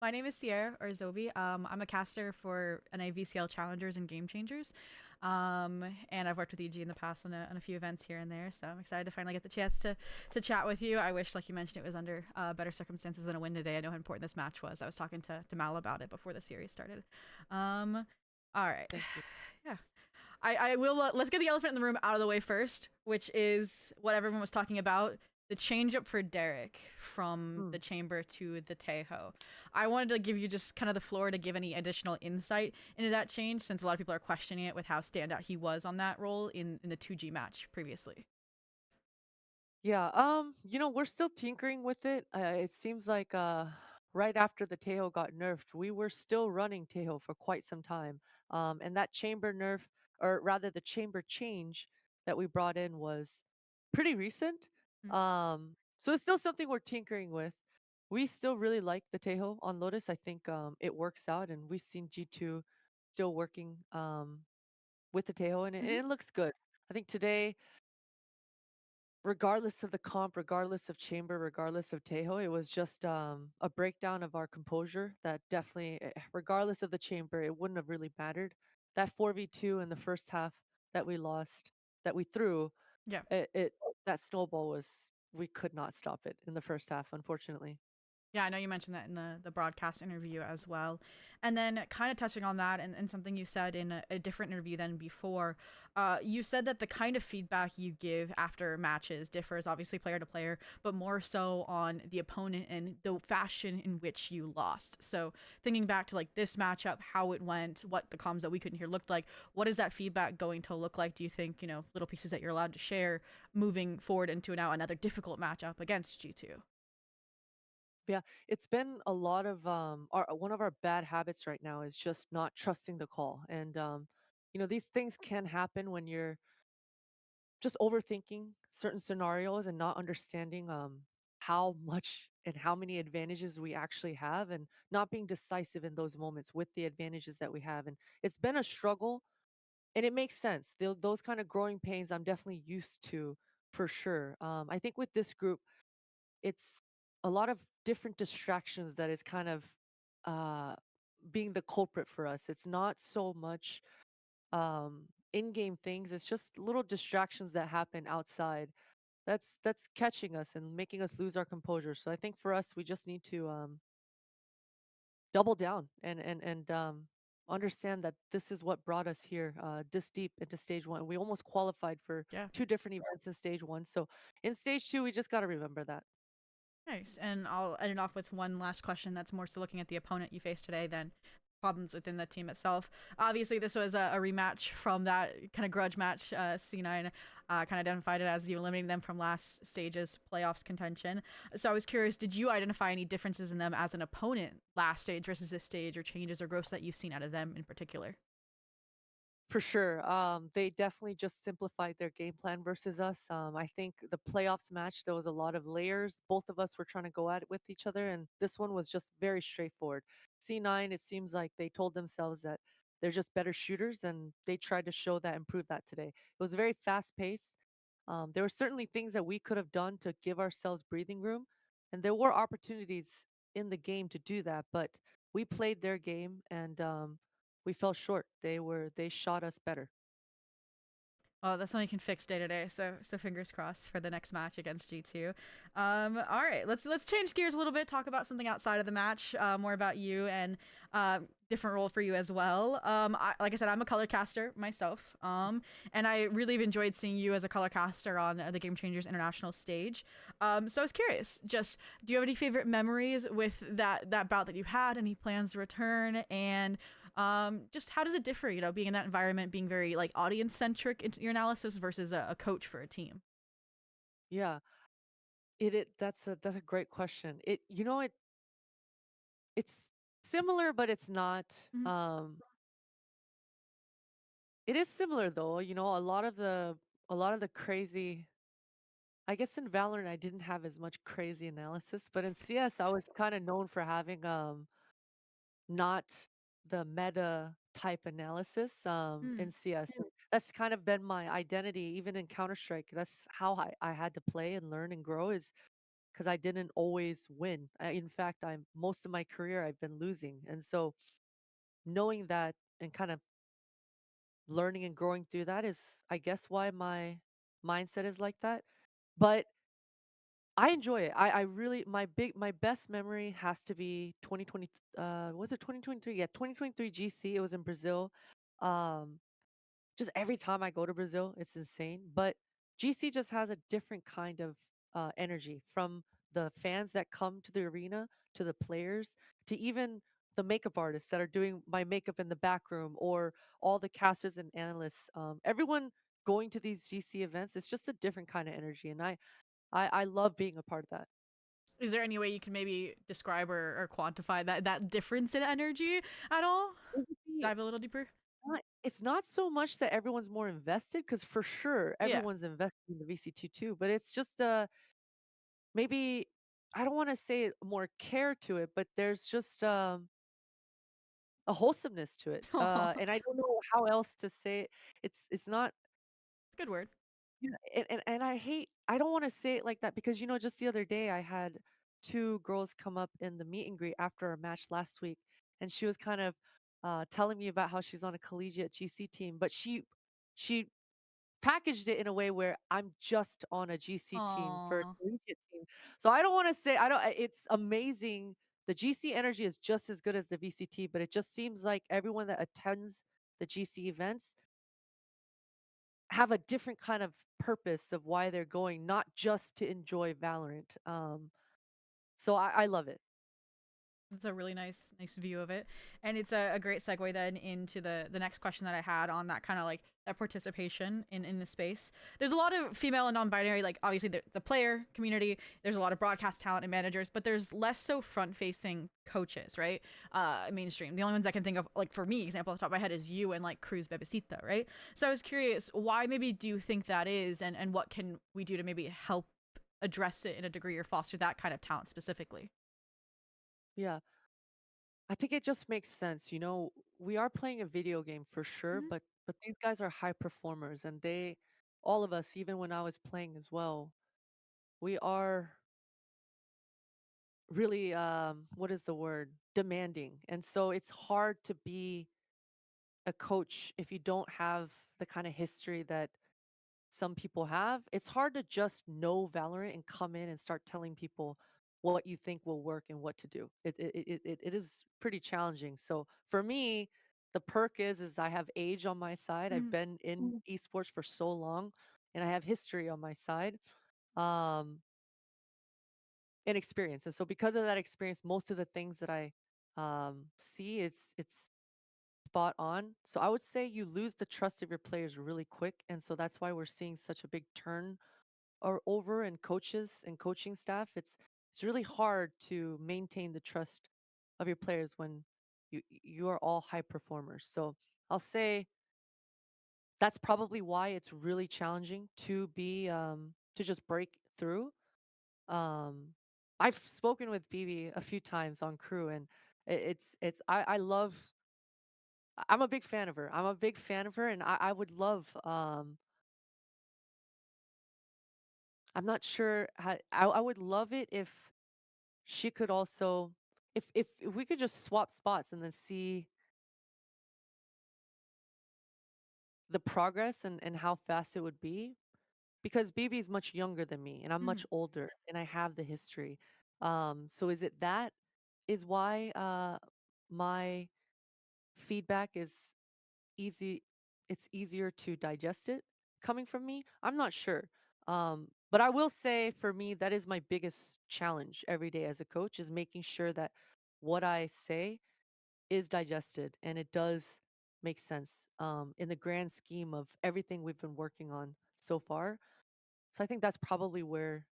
My name is Sierra or Zobi. I'm a caster for NA VCL Challengers and Game Changers. And I've worked with EG in the past on a few events here and there, so I'm excited to finally get the chance to chat with you. I wish, like you mentioned, it was under better circumstances than a win today. I know how important this match was. I was talking to Mal about it before the series started. Um, all right. Thank you. Yeah. I will. Let's get the elephant in the room out of the way first, which is what everyone was talking about: the change up for Derek from Hmm. the chamber to the Tejo. I wanted to give you just kind of the floor to give any additional insight into that change, since a lot of people are questioning it with how standout he was on that role in the 2G match previously. Yeah, we're still tinkering with it. It seems like right after the Tejo got nerfed, we were still running Tejo for quite some time. And that chamber nerf, or rather the chamber change that we brought in was pretty recent. Mm. So it's still something we're tinkering with. We still really like the Tejo on Lotus. I think it works out, and we've seen G2 still working with the Tejo, and Mm-hmm. it looks good. I think today regardless of the comp, regardless of chamber, regardless of Tejo, it was just a breakdown of our composure that definitely, regardless of the chamber, it wouldn't have really mattered. That 4v2 in the first half that we lost, that we threw, Yeah. it that snowball was, we could not stop it in the first half, unfortunately. Yeah, I know you mentioned that in the broadcast interview as well. And then, kind of touching on that and something you said in a different interview than before, you said that the kind of feedback you give after matches differs, obviously, player to player, but more so on the opponent and the fashion in which you lost. So, thinking back to like this matchup, how it went, what the comms that we couldn't hear looked like, what is that feedback going to look like? Do you think, little pieces that you're allowed to share moving forward into now another difficult matchup against G2? Yeah, it's been a lot of our one of our bad habits right now is just not trusting the call. And these things can happen when you're just overthinking certain scenarios and not understanding how much and how many advantages we actually have and not being decisive in those moments with the advantages that we have. And it's been a struggle, and it makes sense. Those kind of growing pains I'm definitely used to, for sure. I think with this group it's a lot of different distractions that is kind of uh being the culprit for us. It's not so much in-game things, it's just little distractions that happen outside that's catching us and making us lose our composure. So I think for us we just need to double down and understand that this is what brought us here this deep into stage one. We almost qualified for Yeah. two different events in stage one, so in stage two we just got to remember that. Nice. And I'll end it off with one last question that's more so looking at the opponent you faced today than problems within the team itself. Obviously, this was a rematch from that kind of grudge match. C9 kind of identified it as you eliminating them from last stage's playoffs contention. So I was curious, did you identify any differences in them as an opponent last stage versus this stage, or changes or growths that you've seen out of them in particular? For sure. They definitely just simplified their game plan versus us. I think the playoffs match, there was a lot of layers. Both of us were trying to go at it with each other, and this one was just very straightforward. C9, it seems like they told themselves that they're just better shooters, and they tried to show that and prove that today. It was very fast paced. There were certainly things that we could have done to give ourselves breathing room, and there were opportunities in the game to do that, but we played their game, and we fell short. They shot us better. Well, that's something you can fix day to day. So fingers crossed for the next match against G2. All right, let's change gears a little bit. Talk about something outside of the match, more about you and different role for you as well. Like I said, I'm a color caster myself, and I really have enjoyed seeing you as a color caster on the Game Changers International stage. So I was curious, just do you have any favorite memories with that bout that you've had? Any plans to return? And just how does it differ, being in that environment, being very like audience centric in your analysis versus a coach for a team? Yeah, that's a great question. It's similar, but it's not. Mhm. Um, it is similar though. A lot of the crazy. I guess in Valorant I didn't have as much crazy analysis, but in CS I was kind of known for having not the meta type analysis in Mm. CS. That's kind of been my identity, even in Counter Strike. That's how I had to play and learn and grow. because I didn't always win. In fact, I'm most of my career I've been losing. And so knowing that and kind of learning and growing through that is, I guess, why my mindset is like that. But I enjoy it. I really my best memory has to be 2020. Was it 2023? Yeah, 2023 GC. It was in Brazil. Um, just every time I go to Brazil, it's insane. But GC just has a different kind of energy, from the fans that come to the arena, to the players, to even the makeup artists that are doing my makeup in the back room, or all the casters and analysts. Everyone going to these GC events, it's just a different kind of energy, and I love being a part of that. Is there any way you can maybe describe or quantify that difference in energy at all? It would be Dive a little deeper. it's not so much that everyone's more invested, because for sure Yeah. everyone's invested in the VCT too, but it's just maybe, I don't want to say more care to it, but there's just a wholesomeness to it. And I don't know how else to say it. It's not. Good word. Yeah, and I don't want to say it like that, because just the other day I had two girls come up in the meet and greet after a match last week, and she was kind of telling me about how she's on a collegiate GC team, but she packaged it in a way where I'm just on a GC team for a Aw. collegiate team. So I don't want to say, I don't. It's amazing. The GC energy is just as good as the VCT, but it just seems like everyone that attends the GC events have a different kind of purpose of why they're going, not just to enjoy Valorant. So I love it. That's a really nice view of it, and it's a great segue then into the next question that I had on that kind of like that participation in the space. There's a lot of female and non-binary, like obviously the player community. There's a lot of broadcast talent and managers, but there's less so front-facing coaches, right? Mainstream. The only ones I can think of, like for me, example off the top of my head, is you and like Cruz Bebecita, right? So I was curious, why maybe do you think that is, and what can we do to maybe help address it in a degree or foster that kind of talent specifically? Yeah. I think it just makes sense. We are playing a video game for sure, Mm-hmm. but these guys are high performers, and all of us, even when I was playing as well, we are really, what is the word? Demanding. And so it's hard to be a coach if you don't have the kind of history that some people have. It's hard to just know Valorant and come in and start telling people what you think will work and what to do. It is pretty challenging. So for me, the perk is I have age on my side. I've been in esports for so long, and I have history on my side. Um and experience. And so because of that experience, most of the things that I see, it's spot on. So I would say you lose the trust of your players really quick, and so that's why we're seeing such a big turn or over in coaches and coaching staff. It's really hard to maintain the trust of your players when you are all high performers. So I'll say that's probably why it's really challenging to be to just break through. um I've spoken with BB a few times on crew, and it's I love, I'm a big fan of her. I'm a big fan of her, and I would love, I'm not sure how, I would love it if she could also, if we could just swap spots and then see the progress and how fast it would be, because BB is much younger than me and I'm Mm-hmm. much older and I have the history. So is it that is why my feedback is easy, it's easier to digest it coming from me? I'm not sure. But I will say, for me, that is my biggest challenge every day as a coach, is making sure that what I say is digested and it does make sense in the grand scheme of everything we've been working on so far. So I think that's probably where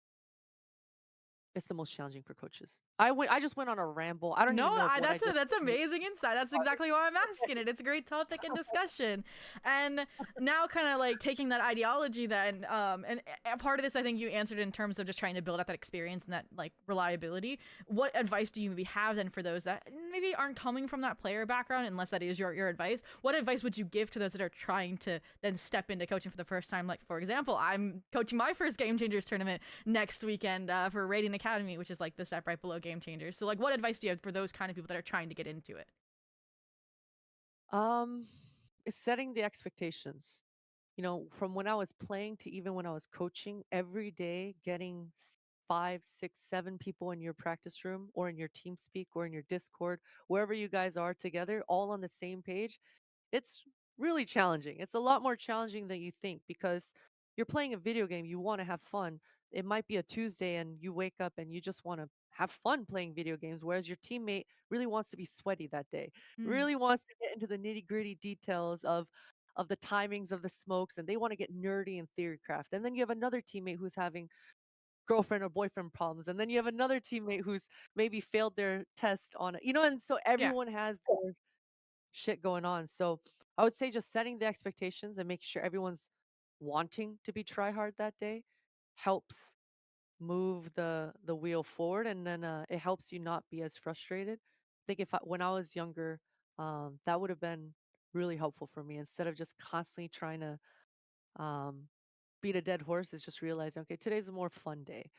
it's the most challenging for coaches. I just went on a ramble. I don't No, even know if what I just that's said made amazing insight. That's exactly why I'm asking it. It's a great topic and discussion. And now, kind of like taking that ideology, then, and a part of this, I think you answered in terms of just trying to build up that experience and that like reliability. What advice do you maybe have then for those that maybe aren't coming from that player background, unless that is your advice? What advice would you give to those that are trying to then step into coaching for the first time? Like, for example, I'm coaching my first Game Changers tournament next weekend for Rating Academy, which is like the step right below Game Changers. So like, what advice do you have for those kind of people that are trying to get into it? Um, it's setting the expectations. From when I was playing to even when I was coaching, every day getting five, six, seven people in your practice room or in your team speak or in your Discord, wherever you guys are together, all on the same page. It's really challenging. It's a lot more challenging than you think because you're playing a video game, you want to have fun. It might be a Tuesday and you wake up and you just want to have fun playing video games, whereas your teammate really wants to be sweaty that day, Mm, really wants to get into the nitty-gritty details of the timings of the smokes, and they want to get nerdy in theory craft. And then you have another teammate who's having girlfriend or boyfriend problems, and then you have another teammate who's maybe failed their test on it, and so yeah, everyone has their shit going on. So I would say just setting the expectations and making sure everyone's wanting to be try hard that day helps move the wheel forward, and then it helps you not be as frustrated. I think when I was younger, that would have been really helpful for me instead of just constantly trying to um, beat a dead horse. Is just realizing, okay, today's a more fun day.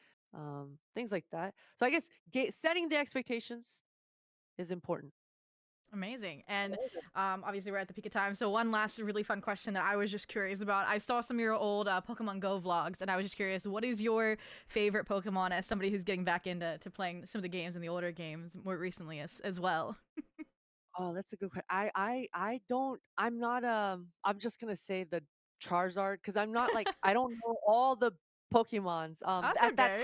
Things like that. So I guess setting the expectations is important. amazing. And obviously, we're at the peak of time. So, one last really fun question that I was just curious about. I saw some of your old Pokemon Go vlogs, and I was just curious, what is your favorite Pokemon as somebody who's getting back into playing some of the games and the older games more recently as well? Oh, that's a good question. I don't. I'm not. I'm just gonna say the Charizard because I'm not like I don't know all the Pokemons. That's At that okay.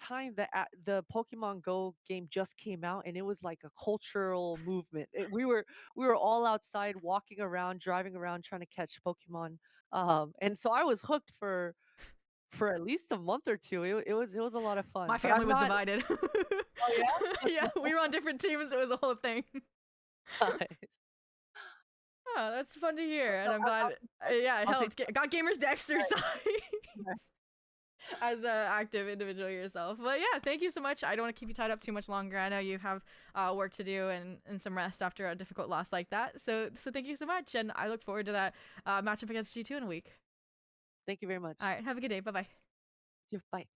time, the Pokemon Go game just came out, and it was like a cultural movement. We were all outside walking around, driving around, trying to catch Pokemon. And so I was hooked for at least a month or two. It was a lot of My fun, but family I'm was not. divided. Oh yeah. Yeah, we were on different teams. It was a whole thing. Nice. Oh, that's fun to hear, and So I'm glad. Yeah, it I'll say helped. Got gamers to exercise right. as a active individual yourself. But yeah, thank you so much. I don't want to keep you tied up too much longer. I know you have work to do and some rest after a difficult loss like that. So thank you so much, and I look forward to that matchup against G2 in a week. Thank you very All much. right, have a good day. Bye bye. Yeah, bye.